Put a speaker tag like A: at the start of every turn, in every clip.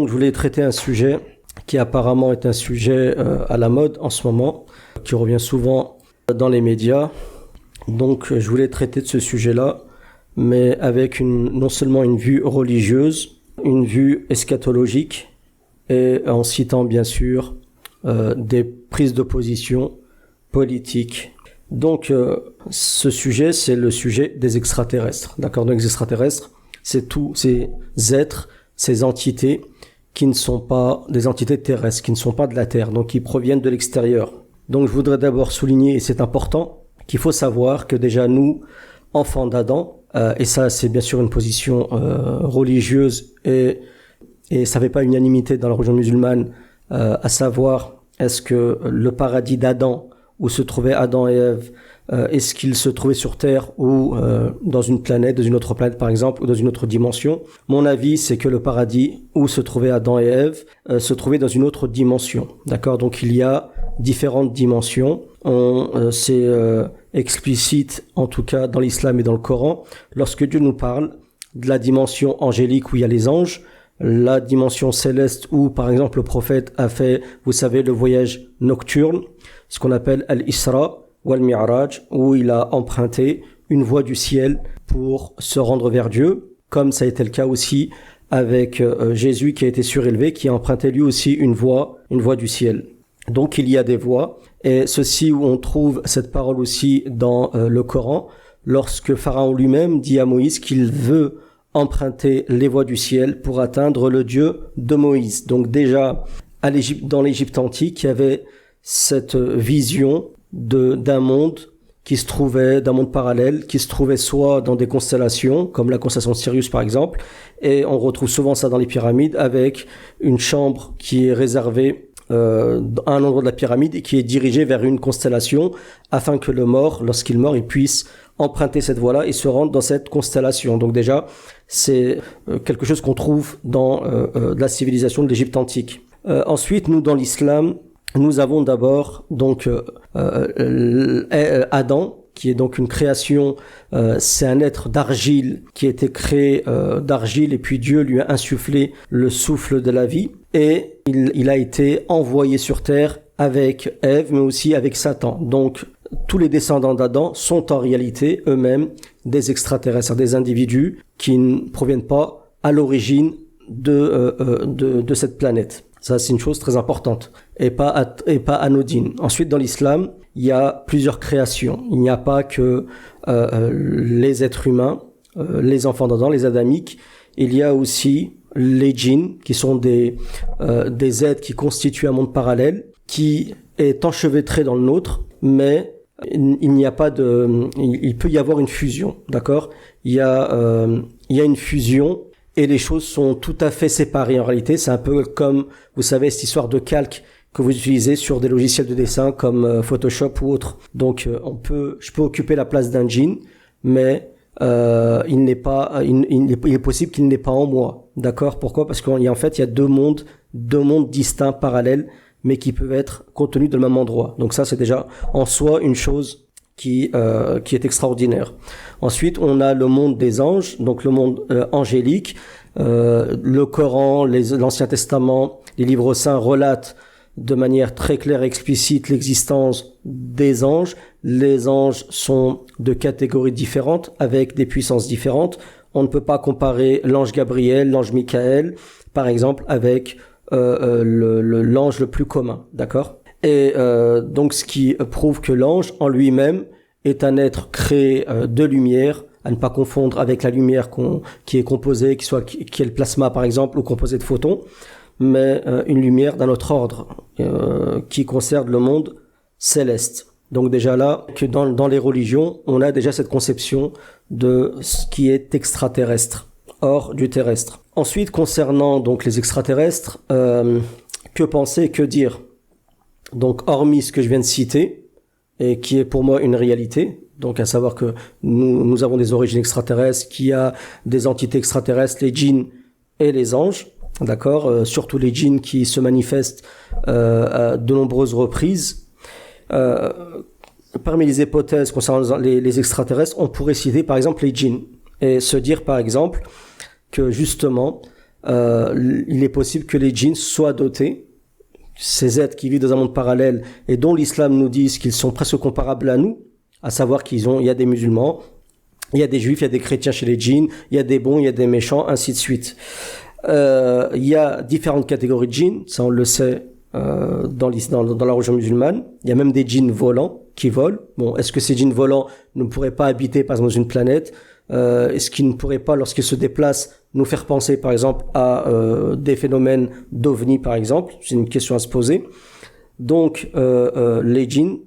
A: donc je voulais traiter un sujet qui apparemment est un sujet à la mode en ce moment, qui revient souvent dans les médias. Donc je voulais traiter de ce sujet-là, mais avec non seulement une vue religieuse, une vue eschatologique, et en citant bien sûr des prises de position politiques. Donc ce sujet, c'est le sujet des extraterrestres. D'accord? Donc les extraterrestres, c'est tous ces êtres, ces entités qui ne sont pas des entités terrestres, qui ne sont pas de la Terre, donc qui proviennent de l'extérieur. Donc je voudrais d'abord souligner, et c'est important, qu'il faut savoir que déjà nous, enfants d'Adam, et ça c'est bien sûr une position religieuse, et ça fait pas unanimité dans la religion musulmane, à savoir est-ce que le paradis d'Adam, où se trouvaient Adam et Ève, est-ce qu'ils se trouvaient sur Terre ou dans une planète, dans une autre planète par exemple, ou dans une autre dimension. Mon avis, c'est que le paradis où se trouvaient Adam et Ève se trouvait dans une autre dimension. D'accord? Donc il y a différentes dimensions. C'est explicite, en tout cas dans l'islam et dans le Coran, lorsque Dieu nous parle de la dimension angélique où il y a les anges, la dimension céleste où, par exemple, le prophète a fait, vous savez, le voyage nocturne, ce qu'on appelle Al-Isra ou Al-Mi'raj, où il a emprunté une voie du ciel pour se rendre vers Dieu, comme ça a été le cas aussi avec Jésus qui a été surélevé, qui a emprunté lui aussi une voie du ciel. Donc il y a des voies, et ceci où on trouve cette parole aussi dans le Coran, lorsque Pharaon lui-même dit à Moïse qu'il veut emprunter les voies du ciel pour atteindre le Dieu de Moïse. Donc déjà, dans l'Égypte antique, il y avait cette vision d'un monde qui se trouvait, d'un monde parallèle, qui se trouvait soit dans des constellations, comme la constellation de Sirius par exemple, et on retrouve souvent ça dans les pyramides, avec une chambre qui est réservée à un endroit de la pyramide et qui est dirigée vers une constellation, afin que le mort, lorsqu'il meurt, il puisse emprunter cette voie-là et se rendre dans cette constellation. Donc déjà, c'est quelque chose qu'on trouve dans la civilisation de l'Égypte antique. Ensuite, nous, dans l'islam, nous avons d'abord donc Adam, qui est donc une création, c'est un être d'argile qui a été créé d'argile, et puis Dieu lui a insufflé le souffle de la vie, et il a été envoyé sur terre avec Ève, mais aussi avec Satan. Donc tous les descendants d'Adam sont en réalité eux-mêmes des extraterrestres, des individus qui ne proviennent pas à l'origine de cette planète. Ça, c'est une chose très importante et pas anodine. Ensuite, dans l'islam, il y a plusieurs créations. Il n'y a pas que les êtres humains, les enfants d'Adam, les adamiques. Il y a aussi les djinns, qui sont des êtres qui constituent un monde parallèle, qui est enchevêtré dans le nôtre, mais il n'y a pas il peut y avoir une fusion, d'accord? Il y a une fusion. Et les choses sont tout à fait séparées en réalité. C'est un peu comme, vous savez, cette histoire de calque que vous utilisez sur des logiciels de dessin comme Photoshop ou autre. Donc je peux occuper la place d'un djinn, mais il est possible qu'il n'est pas en moi. D'accord? Pourquoi? Parce qu'en fait, il y a deux mondes distincts, parallèles, mais qui peuvent être contenus dans le même endroit. Donc ça, c'est déjà en soi une chose qui est extraordinaire. Ensuite, on a le monde des anges, donc le monde angélique. Le Coran, l'Ancien Testament, les livres saints relatent de manière très claire et explicite l'existence des anges. Les anges sont de catégories différentes, avec des puissances différentes. On ne peut pas comparer l'ange Gabriel, l'ange Michael, par exemple, avec l'ange le plus commun, d'accord? Et donc ce qui prouve que l'ange en lui-même est un être créé de lumière, à ne pas confondre avec la lumière qui est composée, qui est le plasma par exemple, ou composée de photons, mais une lumière d'un autre ordre qui concerne le monde céleste. Donc déjà là, que dans les religions, on a déjà cette conception de ce qui est extraterrestre, hors du terrestre. Ensuite, concernant donc les extraterrestres, que penser, que dire? Donc, hormis ce que je viens de citer, et qui est pour moi une réalité, donc à savoir que nous avons des origines extraterrestres, qu'il y a des entités extraterrestres, les djinns et les anges, d'accord, surtout les djinns qui se manifestent à de nombreuses reprises. Parmi les hypothèses concernant les extraterrestres, on pourrait citer par exemple les djinns, et se dire par exemple que justement il est possible que les djinns soient dotés, ces êtres qui vivent dans un monde parallèle et dont l'islam nous dit qu'ils sont presque comparables à nous, à savoir il y a des musulmans, il y a des juifs, il y a des chrétiens chez les djinns, il y a des bons, il y a des méchants, ainsi de suite. Il y a différentes catégories de djinns, ça on le sait dans la religion musulmane. Il y a même des djinns volants qui volent. Bon, est-ce que ces djinns volants ne pourraient pas habiter par exemple dans une planète? Est-ce qu'ils ne pourraient pas, lorsqu'ils se déplacent, nous faire penser par exemple à des phénomènes d'ovnis par exemple? C'est une question à se poser. Donc les djinns,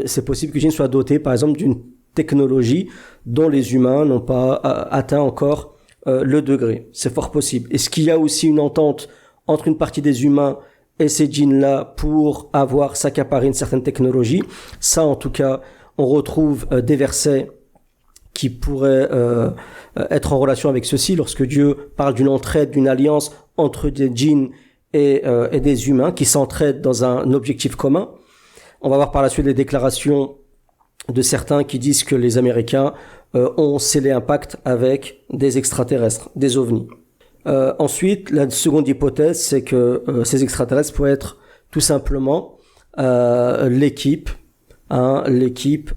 A: c'est possible que les djinns soient dotés par exemple d'une technologie dont les humains n'ont pas atteint encore le degré. C'est fort possible. Est-ce qu'il y a aussi une entente entre une partie des humains et ces djinns-là pour s'accaparer une certaine technologie? Ça, en tout cas, on retrouve des versets qui pourraient être en relation avec ceci, lorsque Dieu parle d'une entraide, d'une alliance entre des djinns et des humains qui s'entraident dans un objectif commun. On va voir par la suite les déclarations de certains qui disent que les Américains ont scellé un pacte avec des extraterrestres, des ovnis. Ensuite, la seconde hypothèse, c'est que ces extraterrestres pourraient être tout simplement l'équipe,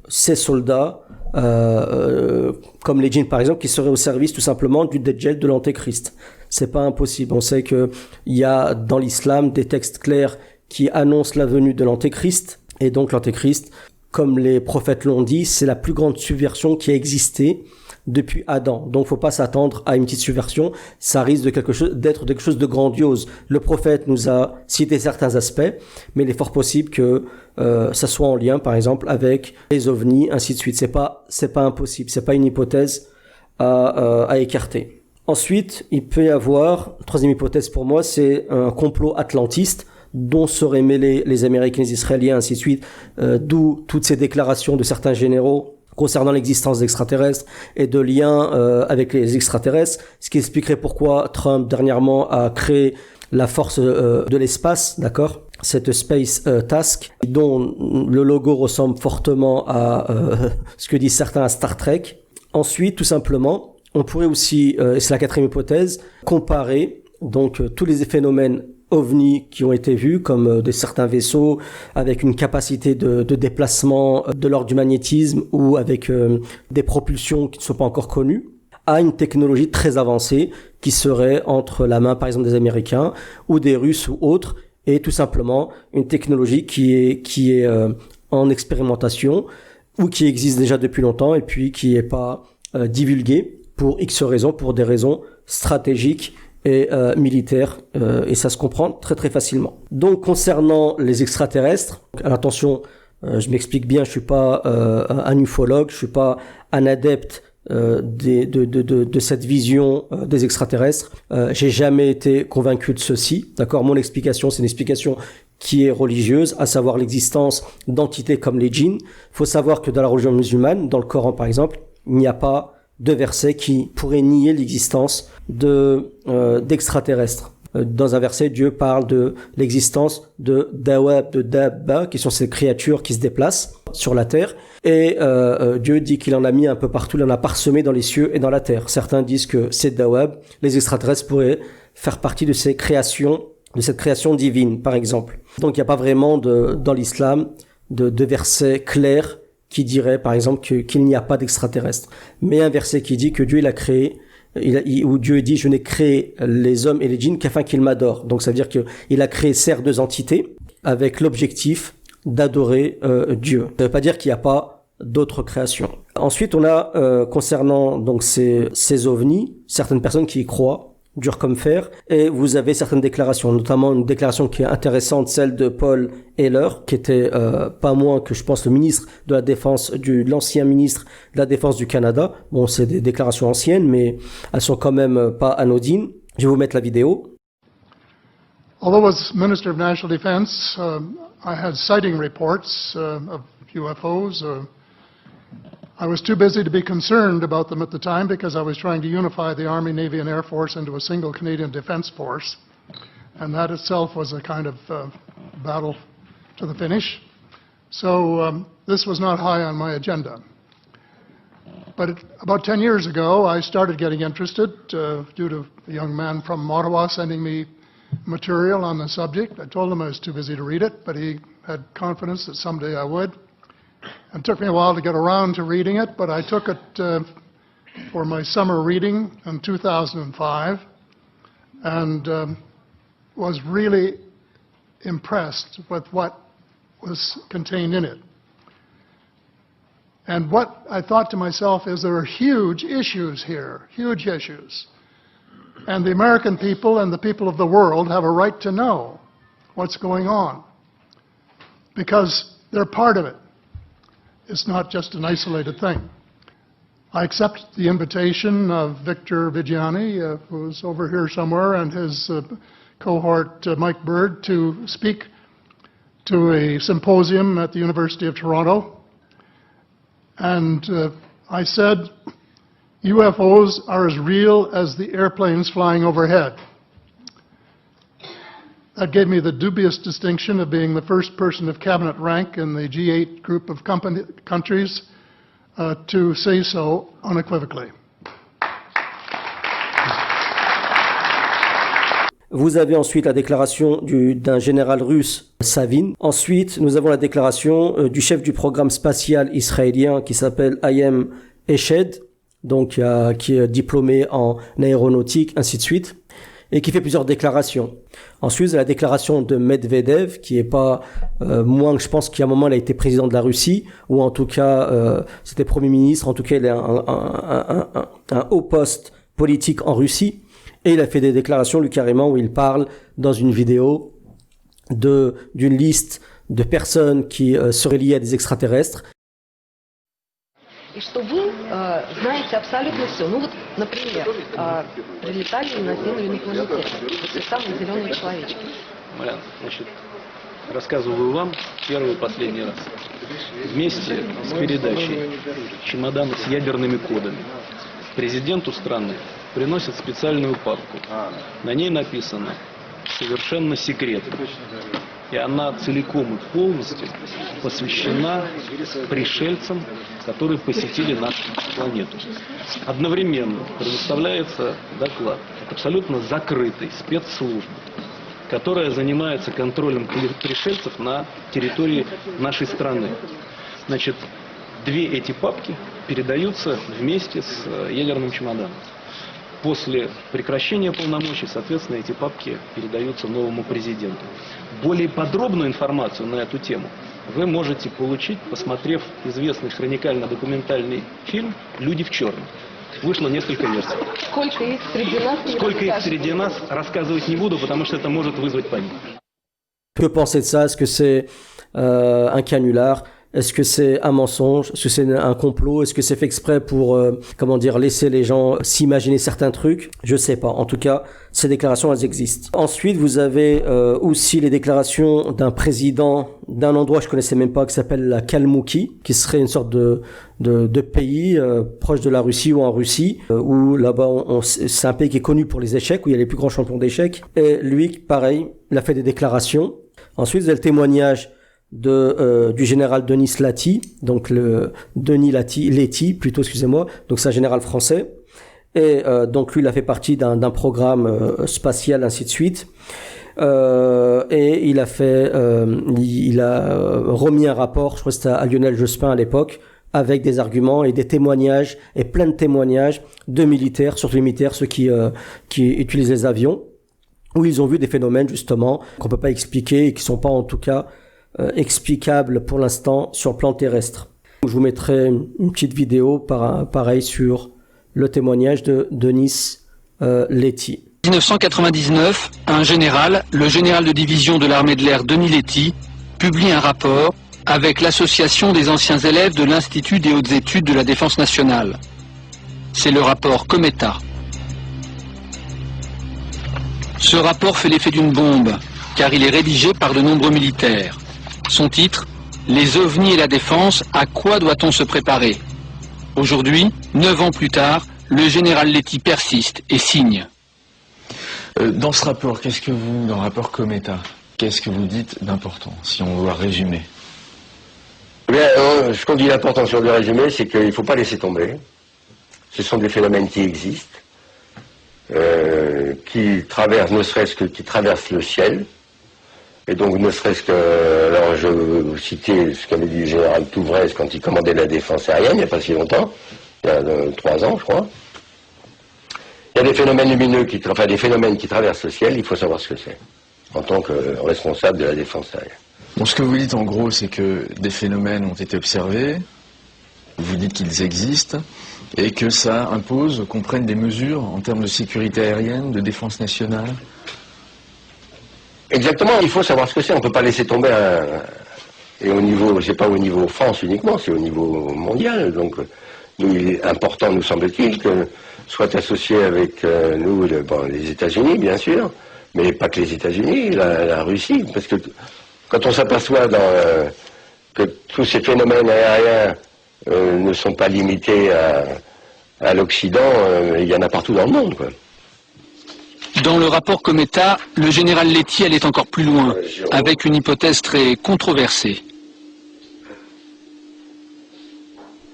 A: ces soldats, comme les djinns par exemple, qui seraient au service tout simplement du Dajjal, de l'Antéchrist. C'est pas impossible. On sait que il y a dans l'islam des textes clairs qui annoncent la venue de l'Antéchrist, et donc l'Antéchrist, comme les prophètes l'ont dit, c'est la plus grande subversion qui a existé depuis Adam. Donc, faut pas s'attendre à une petite subversion. Ça risque d'être quelque chose de grandiose. Le prophète nous a cité certains aspects, mais il est fort possible que ça soit en lien, par exemple, avec les ovnis, ainsi de suite. C'est pas impossible. C'est pas une hypothèse à écarter. Ensuite, il peut y avoir, troisième hypothèse pour moi, c'est un complot atlantiste dont seraient mêlés les Américains, les Israéliens, ainsi de suite, d'où toutes ces déclarations de certains généraux concernant l'existence d'extraterrestres et de liens avec les extraterrestres, ce qui expliquerait pourquoi Trump dernièrement a créé la force de l'espace, d'accord, cette Space Task, dont le logo ressemble fortement à ce que disent certains à Star Trek. Ensuite, tout simplement, on pourrait aussi, et c'est la quatrième hypothèse, comparer donc tous les phénomènes ovnis qui ont été vus, comme certains vaisseaux avec une capacité de déplacement de l'ordre du magnétisme ou avec des propulsions qui ne sont pas encore connues, à une technologie très avancée qui serait entre la main par exemple des Américains ou des Russes ou autres, et tout simplement une technologie qui est en expérimentation ou qui existe déjà depuis longtemps et puis qui n'est pas divulguée pour X raisons, pour des raisons stratégiques et militaire, et ça se comprend très très facilement. Donc concernant les extraterrestres, attention, je m'explique bien, je suis pas un ufologue, je suis pas un adepte de cette vision des extraterrestres. J'ai jamais été convaincu de ceci, d'accord. Mon explication, c'est une explication qui est religieuse, à savoir l'existence d'entités comme les djinns. Faut savoir que dans la religion musulmane, dans le Coran par exemple, il n'y a pas de versets qui pourraient nier l'existence d'extraterrestres. Dans un verset, Dieu parle de l'existence de dawab, de dabba, qui sont ces créatures qui se déplacent sur la terre. Et Dieu dit qu'il en a mis un peu partout, il en a parsemé dans les cieux et dans la terre. Certains disent que ces dawab, les extraterrestres, pourraient faire partie de ces créations, de cette création divine, par exemple. Donc il n'y a pas vraiment dans l'islam de versets clairs qui dirait par exemple qu'il n'y a pas d'extraterrestres, mais un verset qui dit que Dieu il a créé, où Dieu dit je n'ai créé les hommes et les djinns qu'afin qu'ils m'adorent. Donc ça veut dire qu'il a créé ces deux entités avec l'objectif d'adorer Dieu. Ça veut pas dire qu'il n'y a pas d'autres créations. Ensuite on a concernant donc ces ovnis, certaines personnes qui y croient dur comme fer, et vous avez certaines déclarations, notamment une déclaration qui est intéressante, celle de Paul Heller, qui était pas moins que je pense le ministre de la Défense, l'ancien ministre de la Défense du Canada. Bon, c'est des déclarations anciennes, mais elles sont quand même pas anodines. Je vais vous mettre la vidéo.
B: Although as Minister of National Defense, I had sighting reports of UFOs. I was too busy to be concerned about them at the time because I was trying to unify the Army, Navy, and Air Force into a single Canadian Defence Force. And that itself was a kind of battle to the finish. So this was not high on my agenda. But about 10 years ago, I started getting interested due to a young man from Ottawa sending me material on the subject. I told him I was too busy to read it, but he had confidence that someday I would. It took me a while to get around to reading it, but I took it for my summer reading in 2005 and was really impressed with what was contained in it. And what I thought to myself is there are huge issues here, huge issues. And the American people and the people of the world have a right to know what's going on because they're part of it. It's not just an isolated thing. I accept the invitation of Victor Vigiani, who's over here somewhere, and his cohort, Mike Bird, to speak to a symposium at the University of Toronto. And I said, UFOs are as real as the airplanes flying overhead. That gave me the dubious distinction of being the first person of cabinet rank in the G8 group of countries to say so unequivocally.
A: Vous avez ensuite la déclaration d'un général russe, Savin. Ensuite, nous avons la déclaration du chef du programme spatial israélien qui s'appelle Hayam Eshed, donc qui est diplômé en aéronautique, ainsi de suite, et qui fait plusieurs déclarations. Ensuite, la déclaration de Medvedev, qui est pas moins que je pense qu'à un moment il a été président de la Russie, ou en tout cas c'était Premier ministre, en tout cas il a un haut poste politique en Russie. Et il a fait des déclarations, lui, carrément, où il parle dans une vidéo d'une liste de personnes qui seraient liées à des extraterrestres.
C: И что вы знаете абсолютно все. Ну вот, например, прилетали на Землю инопланетяне, вот те самые зеленые человечки.
D: Значит, рассказываю вам первый и последний раз. Вместе с передачей чемодана с ядерными кодами президенту страны приносят специальную папку. На ней написано «Совершенно секретно». И она целиком и полностью посвящена пришельцам, которые посетили нашу планету. Одновременно предоставляется доклад от абсолютно закрытой спецслужбы, которая занимается контролем пришельцев на территории нашей страны. Значит, две эти папки передаются вместе с ядерным чемоданом. После прекращения полномочий, соответственно, эти папки передаются новому президенту. Более подробную информацию на эту тему вы можете получить, посмотрев известный хроникально-документальный фильм «Люди в черном». Вышло несколько версий.
C: Сколько их среди нас?
D: Сколько их среди нас, рассказывать не буду, потому что это может вызвать панику.
A: Que pensez de ça? Est-ce que c'est un canular? Est-ce que c'est un mensonge? Est-ce que c'est un complot? Est-ce que c'est fait exprès pour, laisser les gens s'imaginer certains trucs? Je sais pas. En tout cas, ces déclarations, elles existent. Ensuite, vous avez aussi les déclarations d'un président d'un endroit que je connaissais même pas, qui s'appelle la Kalmoukie, qui serait une sorte de pays proche de la Russie ou en Russie, où là-bas, c'est un pays qui est connu pour les échecs, où il y a les plus grands champions d'échecs. Et lui, pareil, il a fait des déclarations. Ensuite, vous avez le témoignage du général Denis Lety, donc Denis Lety, plutôt, excusez-moi, donc c'est un général français, et donc lui il a fait partie d'un programme spatial, ainsi de suite, et il a remis un rapport, je crois que c'était à Lionel Jospin à l'époque, avec des arguments et des témoignages, et plein de témoignages de militaires, surtout les militaires, ceux qui utilisent les avions, où ils ont vu des phénomènes justement qu'on peut pas expliquer et qui sont pas en tout cas explicable pour l'instant sur le plan terrestre. Je vous mettrai une petite vidéo pareil sur le témoignage de Denis Lety.
E: En 1999, un général, le général de division de l'armée de l'air Denis Lety, publie un rapport avec l'association des anciens élèves de l'Institut des hautes études de la défense nationale. C'est le rapport Cometa. Ce rapport fait l'effet d'une bombe, car il est rédigé par de nombreux militaires. Son titre, Les ovnis et la défense, à quoi doit-on se préparer? Aujourd'hui, 9 ans plus tard, le général Lety persiste et signe.
F: Dans ce rapport, dans le rapport Cometa, qu'est-ce que vous dites d'important, si on doit résumer?
G: Eh bien, ce qu'on dit d'important sur le résumé, c'est qu'il ne faut pas laisser tomber. Ce sont des phénomènes qui existent, qui traversent, ne serait-ce que qui traversent le ciel. Et donc, ne serait-ce que, alors je vais vous citer ce qu'avait dit le général Touvrez quand il commandait la défense aérienne, il n'y a pas si longtemps, il y a 3 ans, je crois. Il y a des phénomènes lumineux, des phénomènes qui traversent le ciel, il faut savoir ce que c'est, en tant que responsable de la défense aérienne.
F: Donc ce que vous dites en gros, c'est que des phénomènes ont été observés, vous dites qu'ils existent, et que ça impose qu'on prenne des mesures en termes de sécurité aérienne, de défense nationale.
G: Exactement, il faut savoir ce que c'est, on ne peut pas laisser tomber et au niveau, c'est pas au niveau France uniquement, c'est au niveau mondial, donc nous, il est important, nous semble-t-il, que soit associé avec nous, les États-Unis, bien sûr, mais pas que les États-Unis, la Russie, parce que quand on s'aperçoit que tous ces phénomènes aériens ne sont pas limités à l'Occident, il y en a partout dans le monde, quoi.
E: Dans le rapport Cometa, le général Letty allait encore plus loin, avec une hypothèse très controversée.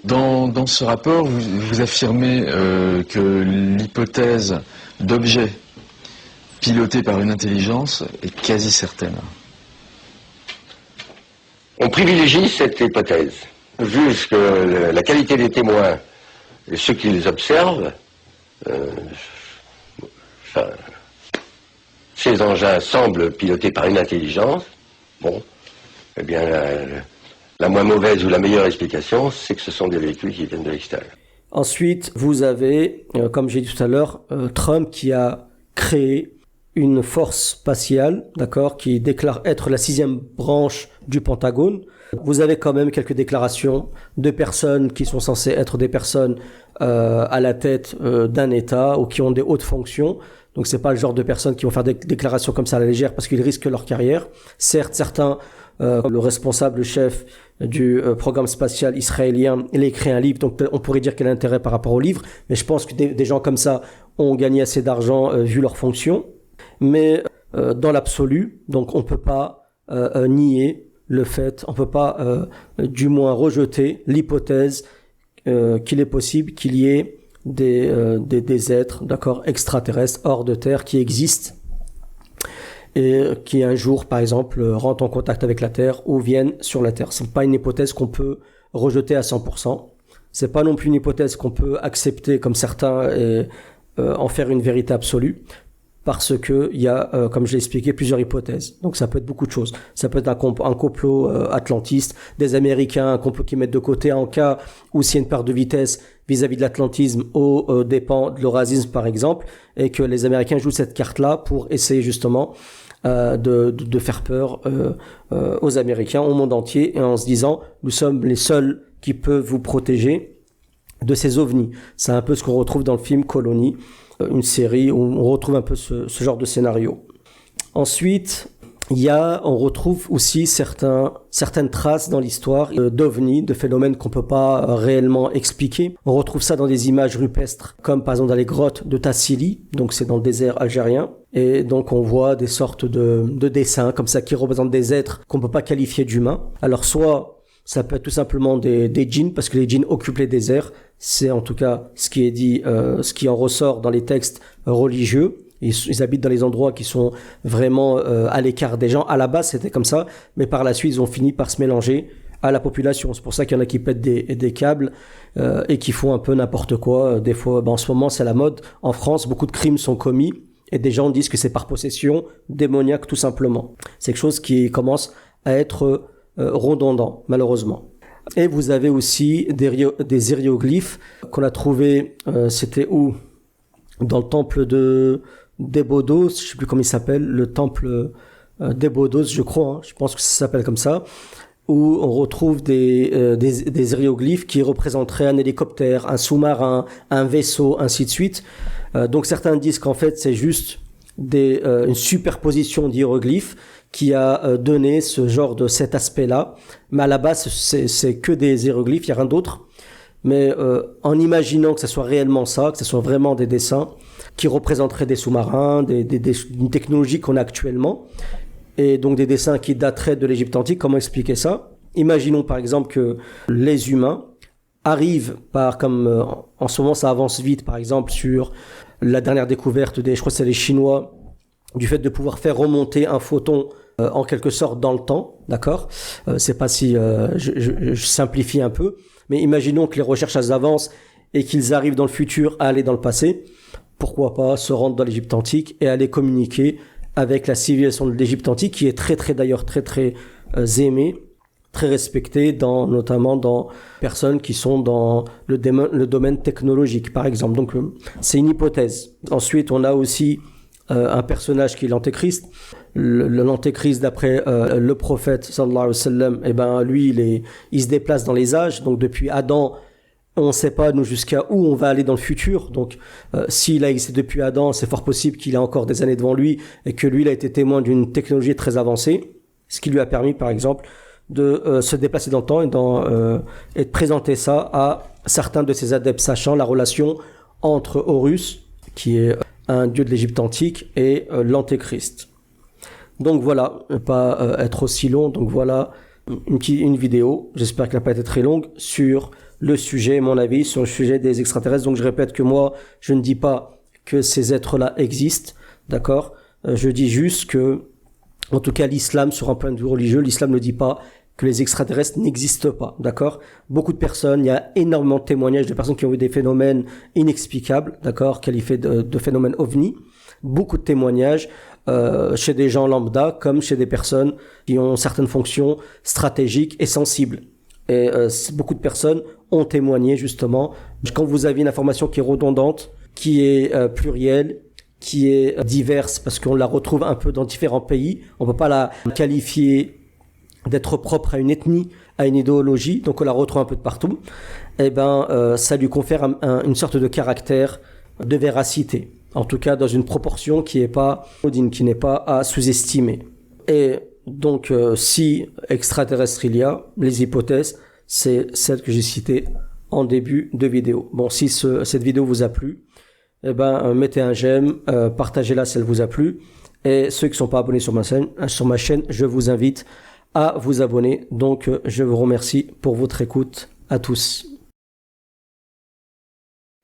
F: Dans ce rapport, vous affirmez que l'hypothèse d'objet piloté par une intelligence est quasi certaine.
G: On privilégie cette hypothèse, vu que la qualité des témoins et ceux qui les observent, ces engins semblent pilotés par une intelligence. Bon, eh bien, la moins mauvaise ou la meilleure explication, c'est que ce sont des véhicules qui viennent de l'extérieur.
A: Ensuite, vous avez, comme j'ai dit tout à l'heure, Trump qui a créé une force spatiale, d'accord, qui déclare être la 6e branche du Pentagone. Vous avez quand même quelques déclarations de personnes qui sont censées être des personnes à la tête d'un État ou qui ont des hautes fonctions. Donc c'est pas le genre de personnes qui vont faire des déclarations comme ça à la légère parce qu'ils risquent leur carrière. Certes, certains, comme le responsable chef du programme spatial israélien, il a écrit un livre, donc on pourrait dire qu'il a intérêt par rapport au livre, mais je pense que des gens comme ça ont gagné assez d'argent vu leur fonction. Mais dans l'absolu, donc on peut pas nier le fait, on peut pas du moins rejeter l'hypothèse qu'il est possible qu'il y ait des êtres, d'accord, extraterrestres hors de terre qui existent et qui un jour, par exemple, rentrent en contact avec la Terre ou viennent sur la Terre. C'est pas une hypothèse qu'on peut rejeter à 100%. C'est pas non plus une hypothèse qu'on peut accepter comme certains et en faire une vérité absolue. Parce que il y a, comme je l'ai expliqué, plusieurs hypothèses. Donc ça peut être beaucoup de choses. Ça peut être un complot atlantiste, des Américains, un complot qu'ils mettent de côté en cas où s'il y a une perte de vitesse vis-à-vis de l'atlantisme aux dépens de l'eurasisme par exemple, et que les Américains jouent cette carte-là pour essayer justement de faire peur aux Américains, au monde entier, et en se disant nous sommes les seuls qui peuvent vous protéger de ces ovnis. C'est un peu ce qu'on retrouve dans le film Colony, une série où on retrouve un peu ce genre de scénario. Ensuite, on retrouve aussi certaines traces dans l'histoire d'ovnis, de phénomènes qu'on peut pas réellement expliquer. On retrouve ça dans des images rupestres, comme par exemple dans les grottes de Tassili, donc c'est dans le désert algérien. Et donc on voit des sortes de dessins comme ça qui représentent des êtres qu'on peut pas qualifier d'humains. Alors soit ça peut être tout simplement des djinns, parce que les djinns occupent les déserts. C'est en tout cas ce qui est dit, ce qui en ressort dans les textes religieux. Ils habitent dans les endroits qui sont vraiment à l'écart des gens. À la base, c'était comme ça, mais par la suite, ils ont fini par se mélanger à la population. C'est pour ça qu'il y en a qui pètent des câbles et qui font un peu n'importe quoi. Des fois, en ce moment, c'est la mode. En France, beaucoup de crimes sont commis et des gens disent que c'est par possession démoniaque, tout simplement. C'est quelque chose qui commence à être redondant, malheureusement. Et vous avez aussi des hiéroglyphes qu'on a trouvés, c'était où? Dans le temple d'Ebodos, je sais plus comment il s'appelle, le temple d'Ebodos, je crois, je pense que ça s'appelle comme ça, où on retrouve des hiéroglyphes qui représenteraient un hélicoptère, un sous-marin, un vaisseau, ainsi de suite. Donc certains disent qu'en fait c'est juste une superposition d'hiéroglyphes qui a donné cet aspect-là. Mais à la base, c'est que des hiéroglyphes, il n'y a rien d'autre. Mais en imaginant que ce soit réellement ça, que ce soit vraiment des dessins qui représenteraient des sous-marins, une technologie qu'on a actuellement, et donc des dessins qui dateraient de l'Égypte antique, comment expliquer ça? Imaginons par exemple que les humains arrivent par, comme en ce moment ça avance vite, par exemple sur la dernière découverte je crois que c'est les Chinois, du fait de pouvoir faire remonter un photon en quelque sorte dans le temps, d'accord, c'est pas si je simplifie un peu, mais imaginons que les recherches elles avancent et qu'ils arrivent dans le futur à aller dans le passé, pourquoi pas se rendre dans l'Égypte antique et aller communiquer avec la civilisation de l'Égypte antique qui est d'ailleurs très aimée, très respectée, notamment dans personnes qui sont dans le domaine technologique par exemple. Donc c'est une hypothèse. Ensuite on a aussi un personnage qui est l'antéchrist. L'antéchrist d'après le prophète sallallahu alayhi wa sallam, eh ben lui il se déplace dans les âges, donc depuis Adam on ne sait pas nous jusqu'à où on va aller dans le futur, donc s'il a existé depuis Adam, c'est fort possible qu'il ait encore des années devant lui et que lui il a été témoin d'une technologie très avancée, ce qui lui a permis par exemple de se déplacer dans le temps et de présenter ça à certains de ses adeptes, sachant la relation entre Horus, qui est un dieu de l'Égypte antique, et l'antéchrist. Donc voilà, pas être aussi long, donc voilà une vidéo, j'espère qu'elle n'a pas été très longue, sur le sujet, mon avis, sur le sujet des extraterrestres. Donc je répète que moi, je ne dis pas que ces êtres-là existent, d'accord, je dis juste que, en tout cas l'islam, sur un point de vue religieux, l'islam ne dit pas que les extraterrestres n'existent pas, d'accord. Beaucoup de personnes, il y a énormément de témoignages de personnes qui ont vu des phénomènes inexplicables, d'accord, qualifiés de phénomènes ovni. Beaucoup de témoignages chez des gens lambda comme chez des personnes qui ont certaines fonctions stratégiques et sensibles. Et beaucoup de personnes ont témoigné justement. Quand vous avez une information qui est redondante, qui est plurielle, qui est diverse, parce qu'on la retrouve un peu dans différents pays, on peut pas la qualifier d'être propre à une ethnie, à une idéologie, donc on la retrouve un peu de partout, et ben ça lui confère une sorte de caractère de véracité, en tout cas dans une proportion qui n'est pas à sous-estimer. Et donc si extraterrestre il y a, les hypothèses, c'est celles que j'ai citées en début de vidéo. Bon, si cette vidéo vous a plu, eh ben mettez un j'aime, partagez-la si elle vous a plu, et ceux qui ne sont pas abonnés sur ma chaîne, je vous invite à vous abonner. Donc je vous remercie pour votre écoute à tous.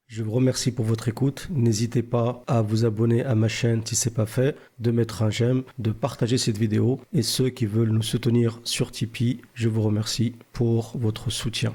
A: Je vous remercie pour votre écoute. N'hésitez pas à vous abonner à ma chaîne si ce n'est pas fait, de mettre un j'aime, de partager cette vidéo. Et ceux qui veulent nous soutenir sur Tipeee, je vous remercie pour votre soutien.